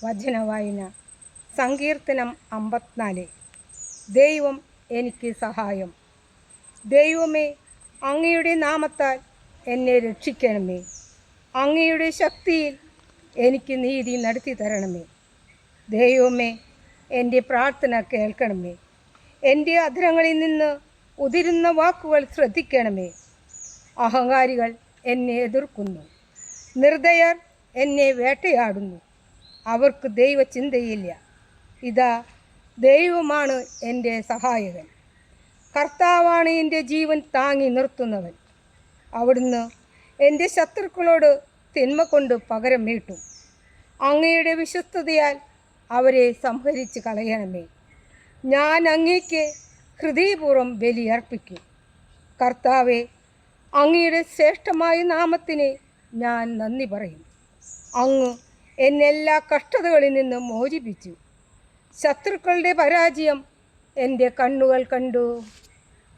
വചനവായന സങ്കീർത്തനം 54. ദൈവം എനിക്ക് സഹായം. ദൈവമേ, അങ്ങയുടെ നാമത്താൽ എന്നെ രക്ഷിക്കണമേ. അങ്ങയുടെ ശക്തിയിൽ എനിക്ക് നീതി നടത്തി തരണമേ. ദൈവമേ, എൻ്റെ പ്രാർത്ഥന കേൾക്കണമേ. എൻ്റെ അധരങ്ങളിൽ നിന്ന് ഉതിരുന്ന വാക്കുകൾ ശ്രദ്ധിക്കണമേ. അഹങ്കാരികൾ എന്നെ എതിർക്കുന്നു, നിർദ്ദയർ എന്നെ വേട്ടയാടുന്നു. അവർക്ക് ദൈവചിന്തയില്ല. ഇതാ, ദൈവമാണ് എൻ്റെ സഹായകൻ. കർത്താവാണ് എൻ്റെ ജീവൻ താങ്ങി നിർത്തുന്നവൻ. അവിടുന്ന് എൻ്റെ ശത്രുക്കളോട് തിന്മ കൊണ്ട് പകരം വീട്ടും. അങ്ങയുടെ വിശ്വസ്തതയാൽ അവരെ സംഹരിച്ച് കളയണമേ. ഞാൻ അങ്ങേക്ക് ഹൃദയപൂർവ്വം ബലിയർപ്പിക്കും. കർത്താവെ, അങ്ങയുടെ ശ്രേഷ്ഠമായ നാമത്തിന് ഞാൻ നന്ദി പറയും. അങ്ങ് എന്നെല്ലാ കഷ്ടതകളിൽ നിന്ന് മോചിപ്പിച്ചു. ശത്രുക്കളുടെ പരാജയം എൻ്റെ കണ്ണുകൾ കണ്ടു.